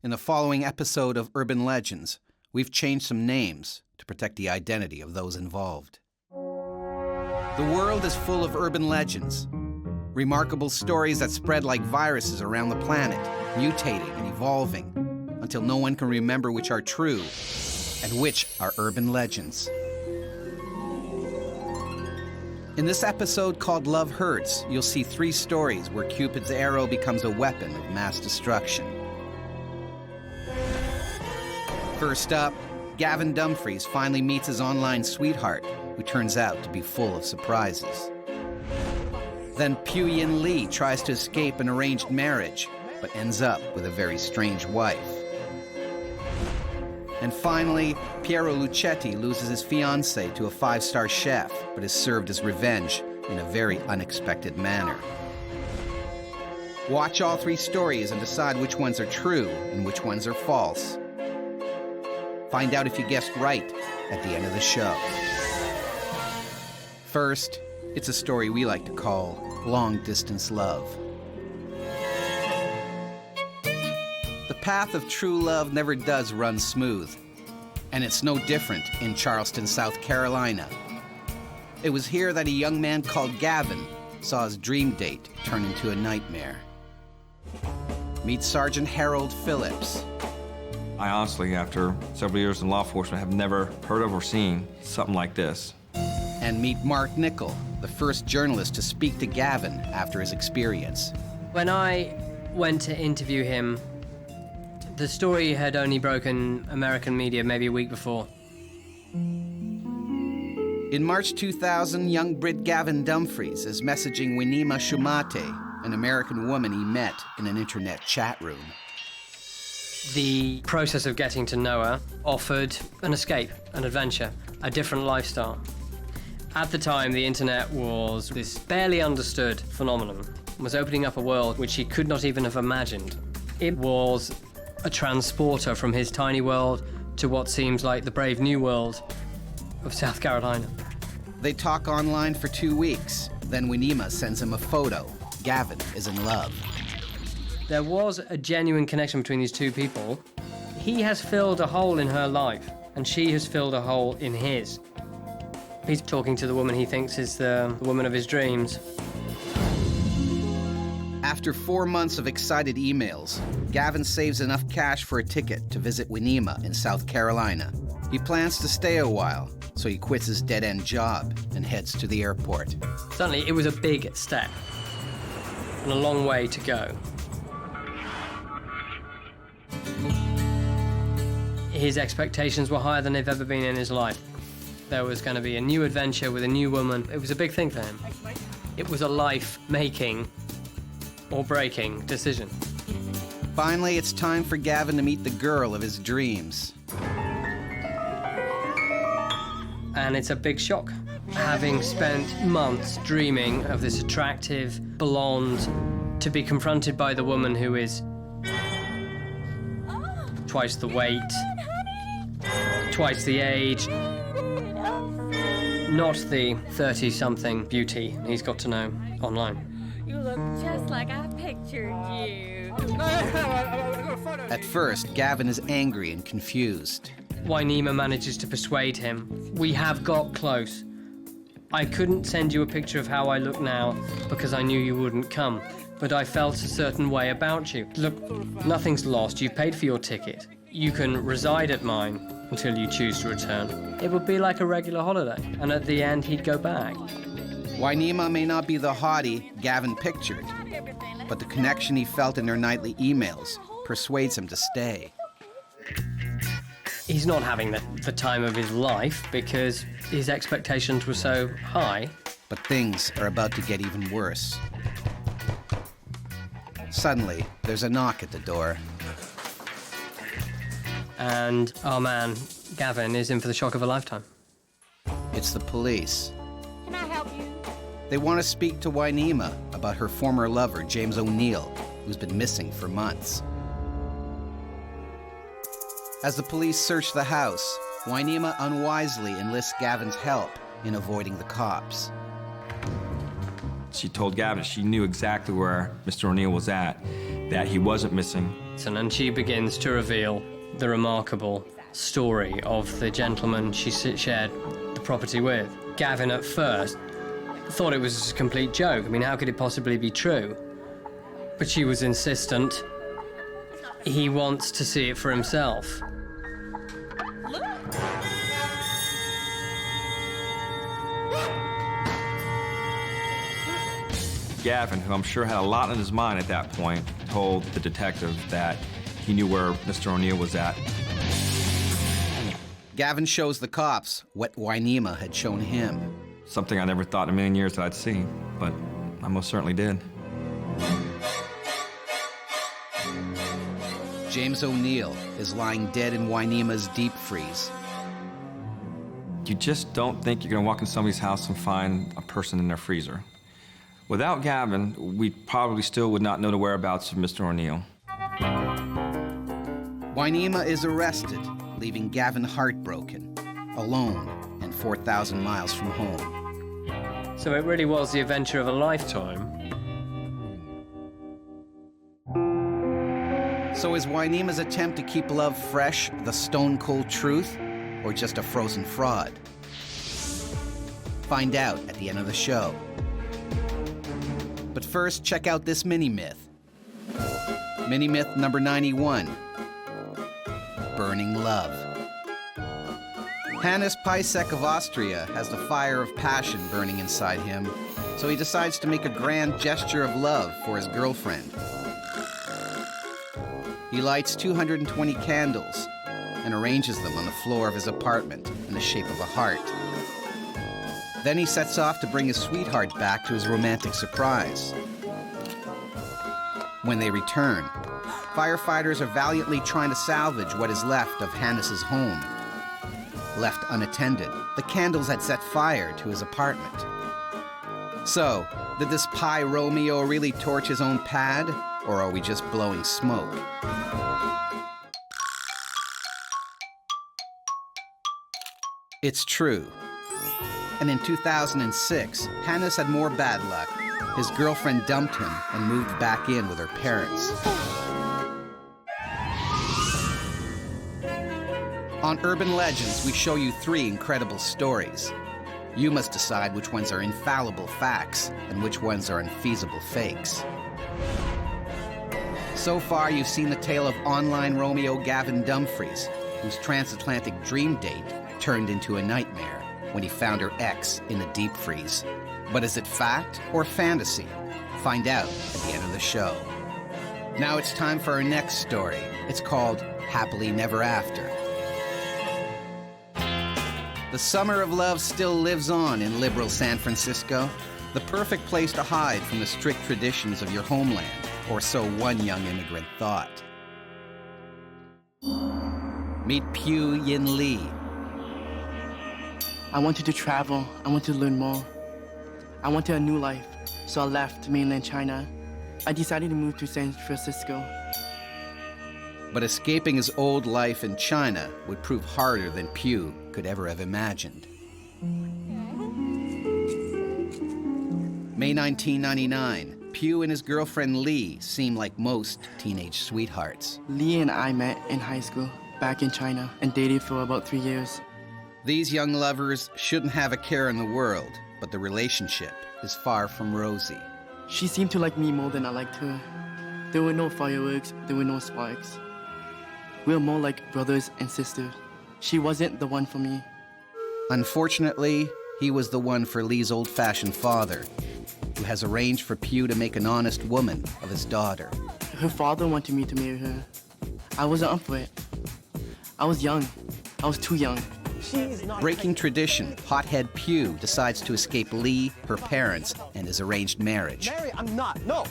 In the following episode of Urban Legends, we've changed some names to protect the identity of those involved. The world is full of urban legends, remarkable stories that spread like viruses around the planet, mutating and evolving, until no one can remember which are true and which are urban legends. In this episode called Love Hurts, you'll see 3 stories where Cupid's arrow becomes a weapon of mass destruction. First up, Gavin Dumfries finally meets his online sweetheart, who turns out to be full of surprises. Then Puyin Lee tries to escape an arranged marriage, but ends up with a very strange wife. And finally, Piero Lucetti loses his fiancée to a 5-star chef, but is served as revenge in a very unexpected manner. Watch all 3 stories and decide which ones are true and which ones are false. Find out if you guessed right at the end of the show. First, it's a story we like to call Long-Distance Love. The path of true love never does run smooth, and it's no different in Charleston, South Carolina. It was here that a young man called Gavin saw his dream date turn into a nightmare. Meet Sergeant Harold Phillips. I honestly, after several years in law enforcement, have never heard of or seen something like this. And meet Mark Nickel, the first journalist to speak to Gavin after his experience. When I went to interview him, the story had only broken American media maybe a week before. In March 2000, young Brit Gavin Dumfries is messaging Winima Shumate, an American woman he met in an internet chat room. The process of getting to know her offered an escape, an adventure, a different lifestyle. At the time, the internet was this barely understood phenomenon, was opening up a world which he could not even have imagined. It was a transporter from his tiny world to what seems like the brave new world of South Carolina. They talk online for 2 weeks. Then Winima sends him a photo. Gavin is in love. There was a genuine connection between these 2 people. He has filled a hole in her life, and she has filled a hole in his. He's talking to the woman he thinks is the woman of his dreams. After 4 months of excited emails, Gavin saves enough cash for a ticket to visit Winima in South Carolina. He plans to stay a while, so he quits his dead-end job and heads to the airport. Suddenly, it was a big step and a long way to go. His expectations were higher than they've ever been in his life. There was going to be a new adventure with a new woman. It was a big thing for him. It was a life-making or breaking decision. Finally, it's time for Gavin to meet the girl of his dreams. And it's a big shock. Having spent months dreaming of this attractive blonde, to be confronted by the woman who is twice the weight, twice the age, not the 30-something beauty he's got to know online. You look just like I pictured you. At first, Gavin is angry and confused. Winima manages to persuade him. We have got close. I couldn't send you a picture of how I look now because I knew you wouldn't come, but I felt a certain way about you. Look, nothing's lost. You've paid for your ticket. You can reside at mine until you choose to return. It would be like a regular holiday, and at the end, he'd go back. Winima may not be the hottie Gavin pictured, but the connection he felt in their nightly emails persuades him to stay. He's not having the time of his life because his expectations were so high. But things are about to get even worse. Suddenly, there's a knock at the door. And our man, Gavin, is in for the shock of a lifetime. It's the police. Can I help you? They want to speak to Winima about her former lover, James O'Neill, who's been missing for months. As the police search the house, Winima unwisely enlists Gavin's help in avoiding the cops. She told Gavin she knew exactly where Mr. O'Neill was at. that he wasn't missing. And she begins to reveal the remarkable story of the gentleman she shared the property with. Gavin at first thought it was a complete joke. I mean, how could it possibly be true? But she was insistent. He wants to see it for himself. Gavin, who I'm sure had a lot on his mind at that point, told the detective that he knew where Mr. O'Neill was at. Gavin shows the cops what Wainema had shown him. Something I never thought in a million years that I'd see, but I most certainly did. James O'Neill is lying dead in Wainema's deep freeze. You just don't think you're gonna walk in somebody's house and find a person in their freezer. Without Gavin, we probably still would not know the whereabouts of Mr. O'Neill. Wainema is arrested, leaving Gavin heartbroken, alone, and 4,000 miles from home. So it really was the adventure of a lifetime. So is Wainema's attempt to keep love fresh the stone-cold truth, or just a frozen fraud? Find out at the end of the show. But first, check out this mini-myth. Mini-myth number 91. Burning love. Hannes Pisek of Austria has the fire of passion burning inside him, so he decides to make a grand gesture of love for his girlfriend. He lights 220 candles and arranges them on the floor of his apartment in the shape of a heart. Then he sets off to bring his sweetheart back to his romantic surprise. When they return, firefighters are valiantly trying to salvage what is left of Hannes's home. Left unattended, the candles had set fire to his apartment. So, did this Pi Romeo really torch his own pad, or are we just blowing smoke? It's true. And in 2006, Hannes had more bad luck. His girlfriend dumped him and moved back in with her parents. On Urban Legends, we show you 3 incredible stories. You must decide which ones are infallible facts and which ones are unfeasible fakes. So far, you've seen the tale of online Romeo Gavin Dumfries, whose transatlantic dream date turned into a nightmare when he found her ex in the deep freeze. But is it fact or fantasy? Find out at the end of the show. Now it's time for our next story. It's called Happily Never After. The summer of love still lives on in liberal San Francisco, the perfect place to hide from the strict traditions of your homeland, or so one young immigrant thought. Meet Pugh Yin Lee. I wanted to travel. I wanted to learn more. I wanted a new life, so I left mainland China. I decided to move to San Francisco. But escaping his old life in China would prove harder than Pugh could ever have imagined. May 1999, Pugh and his girlfriend Lee seem like most teenage sweethearts. Lee and I met in high school, back in China, and dated for about 3 years. These young lovers shouldn't have a care in the world, but the relationship is far from rosy. She seemed to like me more than I liked her. There were no fireworks, there were no sparks. We were more like brothers and sisters. She wasn't the one for me. Unfortunately, he was the one for Lee's old-fashioned father, who has arranged for Pugh to make an honest woman of his daughter. Her father wanted me to marry her. I wasn't up for it. I was young. I was too young. Breaking tradition, hothead Pugh decides to escape Lee, her parents, and his arranged marriage. Mary, I'm not. No.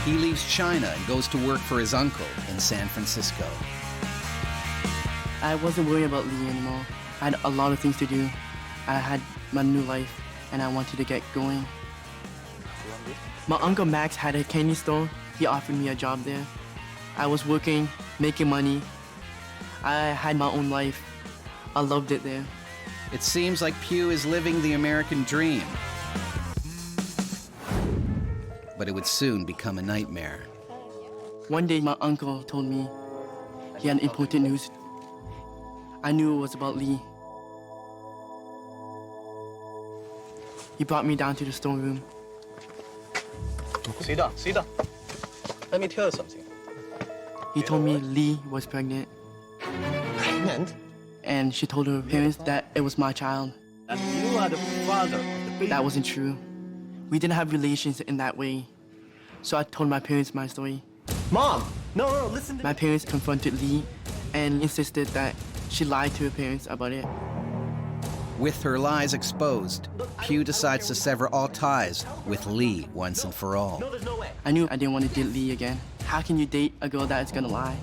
He leaves China and goes to work for his uncle in San Francisco. I wasn't worried about Lee anymore. I had a lot of things to do. I had my new life, and I wanted to get going. My Uncle Max had a candy store. He offered me a job there. I was working, making money. I had my own life. I loved it there. It seems like Pugh is living the American dream. but it would soon become a nightmare. One day, my uncle told me he had important news. I knew it was about Lee. He brought me down to the storeroom. Sit down, sit down. Let me tell you something. He told me Lee was pregnant, Pregnant? and she told her parents that it was my child. That you are the father of the baby. That wasn't true. We didn't have relations in that way. So I told my parents my story. Mom! No, listen to My parents confronted Lee and insisted that she lied to her parents about it. With her lies exposed, Pugh decides to sever all ties with Lee once and for all. No, there's no way. I knew I didn't want to date Lee again. How can you date a girl that is gonna lie?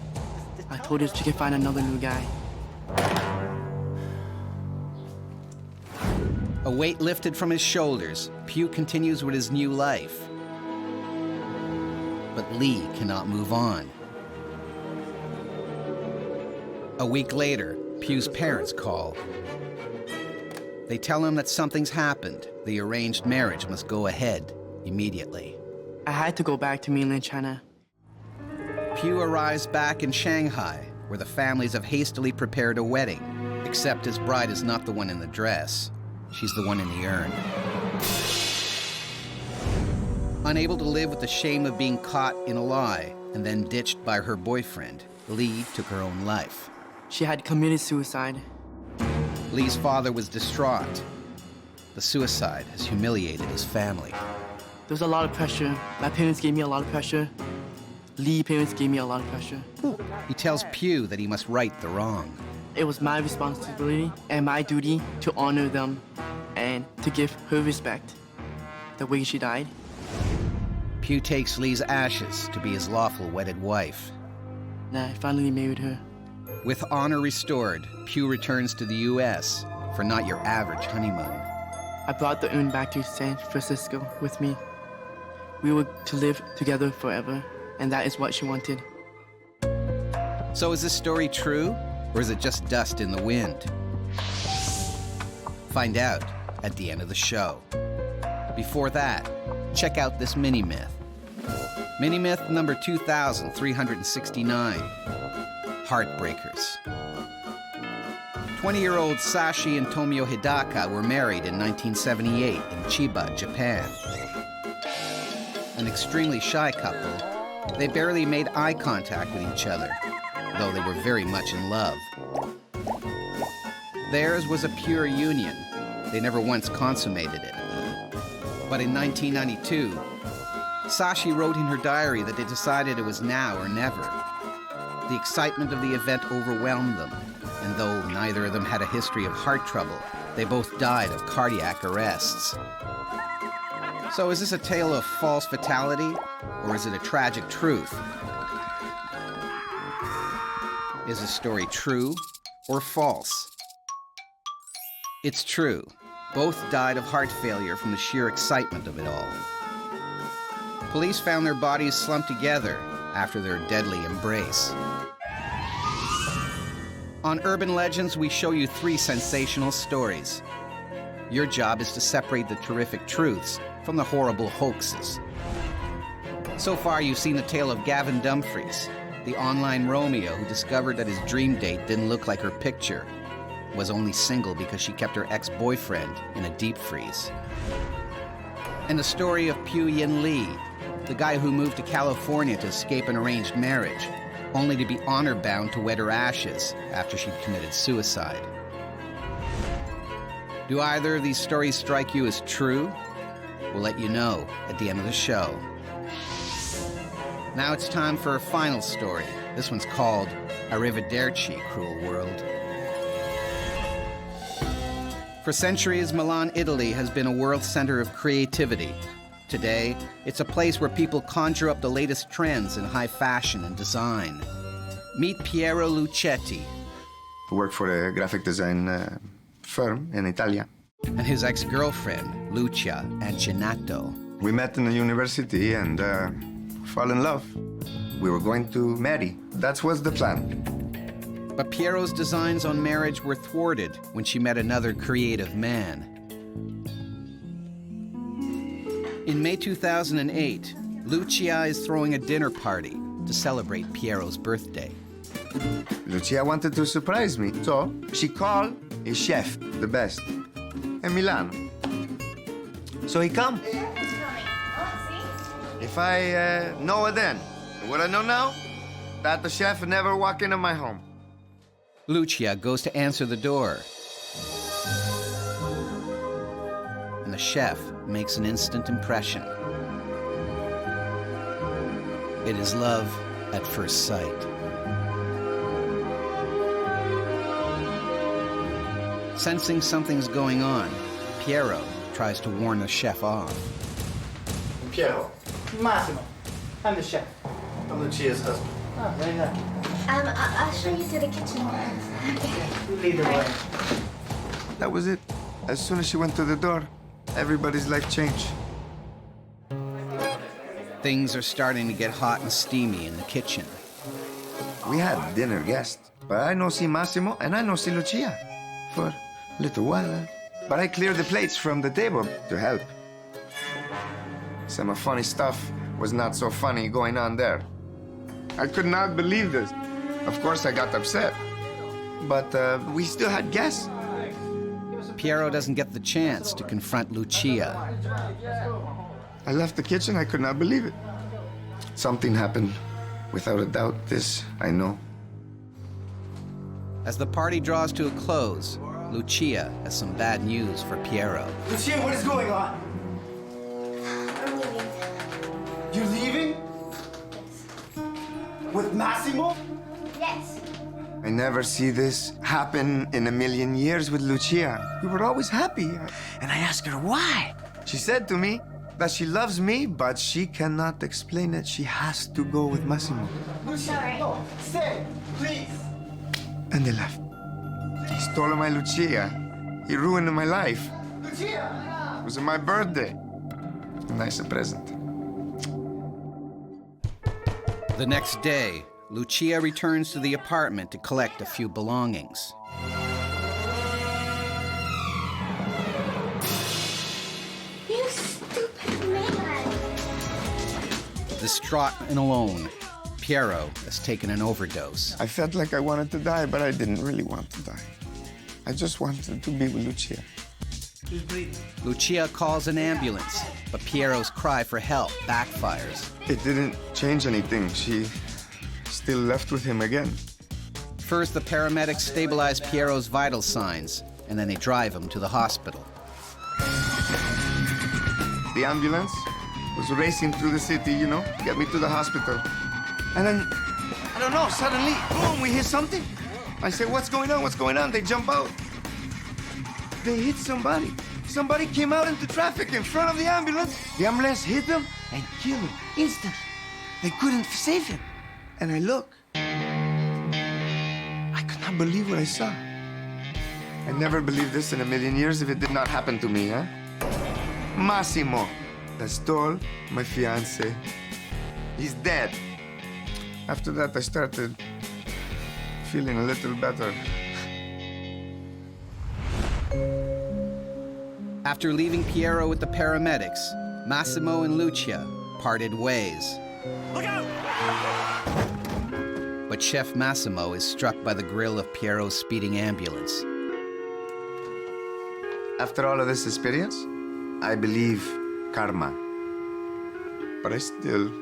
I told her she could find another new guy. A weight lifted from his shoulders, Pugh continues with his new life. But Lee cannot move on. A week later, Pugh's parents call. They tell him that something's happened. The arranged marriage must go ahead immediately. I had to go back to mainland China. Pugh arrives back in Shanghai, where the families have hastily prepared a wedding, except his bride is not the one in the dress. She's the one in the urn. Unable to live with the shame of being caught in a lie and then ditched by her boyfriend, Lee took her own life. She had committed suicide. Lee's father was distraught. The suicide has humiliated his family. There was a lot of pressure. My parents gave me a lot of pressure. Lee's parents gave me a lot of pressure. He tells Pugh that he must right the wrong. It was my responsibility and my duty to honor them and to give her respect the way she died. Pugh takes Lee's ashes to be his lawful wedded wife. And I finally married her. With honor restored, Pugh returns to the U.S. for not your average honeymoon. I brought the urn back to San Francisco with me. We were to live together forever, and that is what she wanted. So is this story true, or is it just dust in the wind? Find out at the end of the show. Before that, check out this mini-myth. Mini-myth number 2369. Heartbreakers. 20-year-old Sashi and Tomio Hidaka were married in 1978 in Chiba, Japan. An extremely shy couple, they barely made eye contact with each other, though they were very much in love. Theirs was a pure union. They never once consummated it. But in 1992, Sashi wrote in her diary that they decided it was now or never. The excitement of the event overwhelmed them, and though neither of them had a history of heart trouble, they both died of cardiac arrests. So is this a tale of false fatality, or is it a tragic truth? Is the story true or false? It's true. Both died of heart failure from the sheer excitement of it all. Police found their bodies slumped together after their deadly embrace. On Urban Legends, we show you 3 sensational stories. Your job is to separate the terrific truths from the horrible hoaxes. So far, you've seen the tale of Gavin Dumfries, the online Romeo who discovered that his dream date didn't look like her picture, was only single because she kept her ex-boyfriend in a deep freeze. And the story of Pugh Yin Lee, the guy who moved to California to escape an arranged marriage, only to be honor-bound to wed her ashes after she'd committed suicide. Do either of these stories strike you as true? We'll let you know at the end of the show. Now it's time for a final story. This one's called Arrivederci, Cruel World. For centuries, Milan, Italy has been a world center of creativity. Today, it's a place where people conjure up the latest trends in high fashion and design. Meet Piero Lucetti. I work for a graphic design firm in Italy. And his ex-girlfriend, Lucia Anginato. We met in the university and fell in love. We were going to marry. That was the plan. But Piero's designs on marriage were thwarted when she met another creative man. In May 2008, Lucia is throwing a dinner party to celebrate Piero's birthday. Lucia wanted to surprise me, so she called a chef, the best, in Milano. So he come. If I know it then, what I know now, that the chef never walk into my home. Lucia goes to answer the door. And the chef makes an instant impression. It is love at first sight. Sensing something's going on, Piero tries to warn the chef off. Piero. Massimo. I'm the chef. I'm Lucia's husband. Oh, very nice. I'll show you to the kitchen. You lead the way. That was it. As soon as she went to the door, everybody's life changed. Things are starting to get hot and steamy in the kitchen. We had dinner guests, but I no see Massimo and I no see Lucia for a little while. But I cleared the plates from the table to help. Some funny stuff was not so funny going on there. I could not believe this. Of course, I got upset. But we still had guests. Piero doesn't get the chance to confront Lucia. I left the kitchen, I could not believe it. Something happened. Without a doubt, this I know. As the party draws to a close, Lucia has some bad news for Piero. Lucia, what is going on? I'm leaving. You're leaving? With Massimo? Yes. I never see this happen in a million years with Lucia. We were always happy. And I asked her why. She said to me that she loves me, but she cannot explain it. She has to go with Massimo. Sorry. No, stay, please. And they left. He stole my Lucia. He ruined my life. Lucia! It was my birthday. A nice present. The next day, Lucia returns to the apartment to collect a few belongings. You stupid man. Distraught and alone, Piero has taken an overdose. I felt like I wanted to die, but I didn't really want to die. I just wanted to be with Lucia. She's bleeding. Lucia calls an ambulance, but Piero's cry for help backfires. It didn't change anything. She still left with him again. First, the paramedics stabilize Piero's vital signs, and then they drive him to the hospital. The ambulance was racing through the city, you know, get me to the hospital. And then, I don't know, suddenly, boom, we hear something. I say, what's going on? What's going on? They jump out. They hit somebody. Somebody came out into traffic in front of the ambulance. The ambulance hit them and killed him instantly. They couldn't save him. And I look. I could not believe what I saw. I never believed this in a million years if it did not happen to me, huh? Massimo, that stole my fiancé. He's dead. After that, I started feeling a little better. After leaving Piero with the paramedics, Massimo and Lucia parted ways. Look out! But Chef Massimo is struck by the grille of Piero's speeding ambulance. After all of this experience, I believe karma. But I still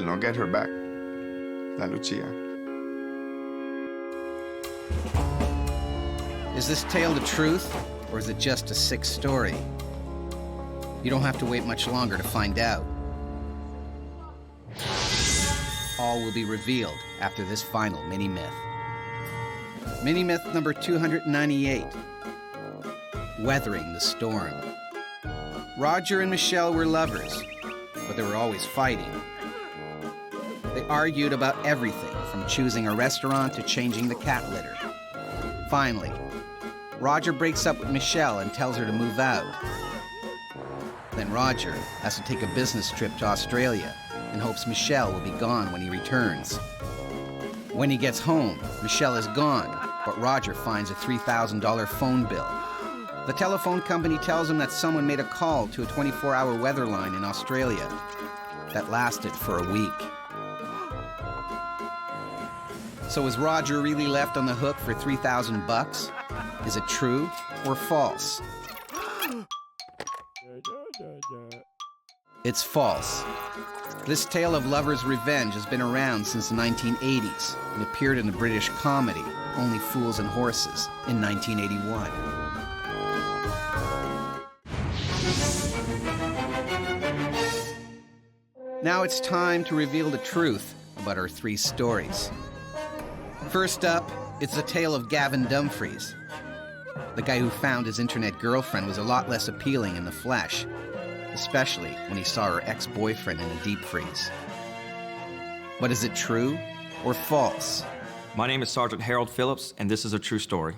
don't get her back. La Lucia. Is this tale the truth, or is it just a sick story? You don't have to wait much longer to find out. All will be revealed after this final mini-myth. Mini-myth number 298. Weathering the storm. Roger and Michelle were lovers, but they were always fighting. They argued about everything from choosing a restaurant to changing the cat litter. Finally, Roger breaks up with Michelle and tells her to move out. Then Roger has to take a business trip to Australia and hopes Michelle will be gone when he returns. When he gets home, Michelle is gone, but Roger finds a $3,000 phone bill. The telephone company tells him that someone made a call to a 24-hour weather line in Australia. that lasted for a week. So is Roger really left on the hook for $3,000? Is it true or false? It's false. This tale of lovers' revenge has been around since the 1980s and appeared in the British comedy Only Fools and Horses in 1981. Now it's time to reveal the truth about our three stories. First up, it's the tale of Gavin Dumfries. The guy who found his internet girlfriend was a lot less appealing in the flesh, especially when he saw her ex-boyfriend in a deep freeze. But is it true or false? My name is Sergeant Harold Phillips, and this is a true story.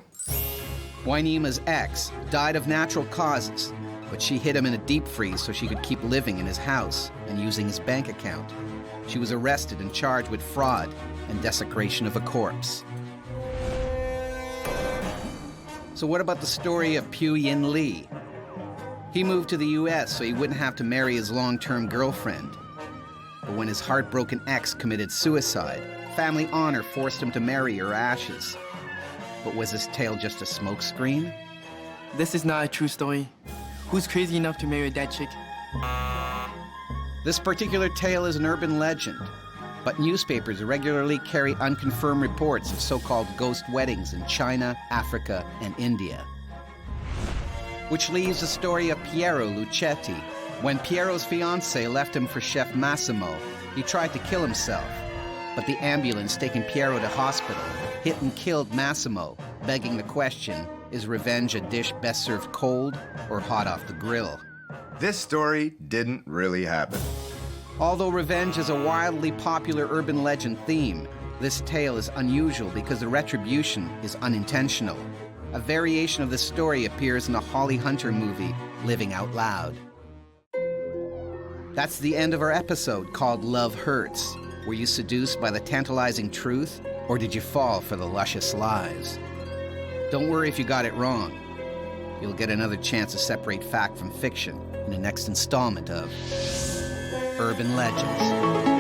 Wynima's ex died of natural causes, but she hid him in a deep freeze so she could keep living in his house and using his bank account. She was arrested and charged with fraud and desecration of a corpse. So what about the story of Pugh Yin Lee? He moved to the US so he wouldn't have to marry his long-term girlfriend. But when his heartbroken ex committed suicide, family honor forced him to marry her ashes. But was this tale just a smokescreen? This is not a true story. Who's crazy enough to marry a dead chick? This particular tale is an urban legend, but newspapers regularly carry unconfirmed reports of so-called ghost weddings in China, Africa, and India. Which leaves the story of Piero Lucetti. When Piero's fiancée left him for Chef Massimo, he tried to kill himself, but the ambulance taking Piero to hospital hit and killed Massimo, begging the question, is revenge a dish best served cold or hot off the grill? This story didn't really happen. Although revenge is a wildly popular urban legend theme, this tale is unusual because the retribution is unintentional. A variation of the story appears in the Holly Hunter movie, Living Out Loud. That's the end of our episode called Love Hurts. Were you seduced by the tantalizing truth, or did you fall for the luscious lies? Don't worry if you got it wrong. You'll get another chance to separate fact from fiction in the next installment of Urban Legends.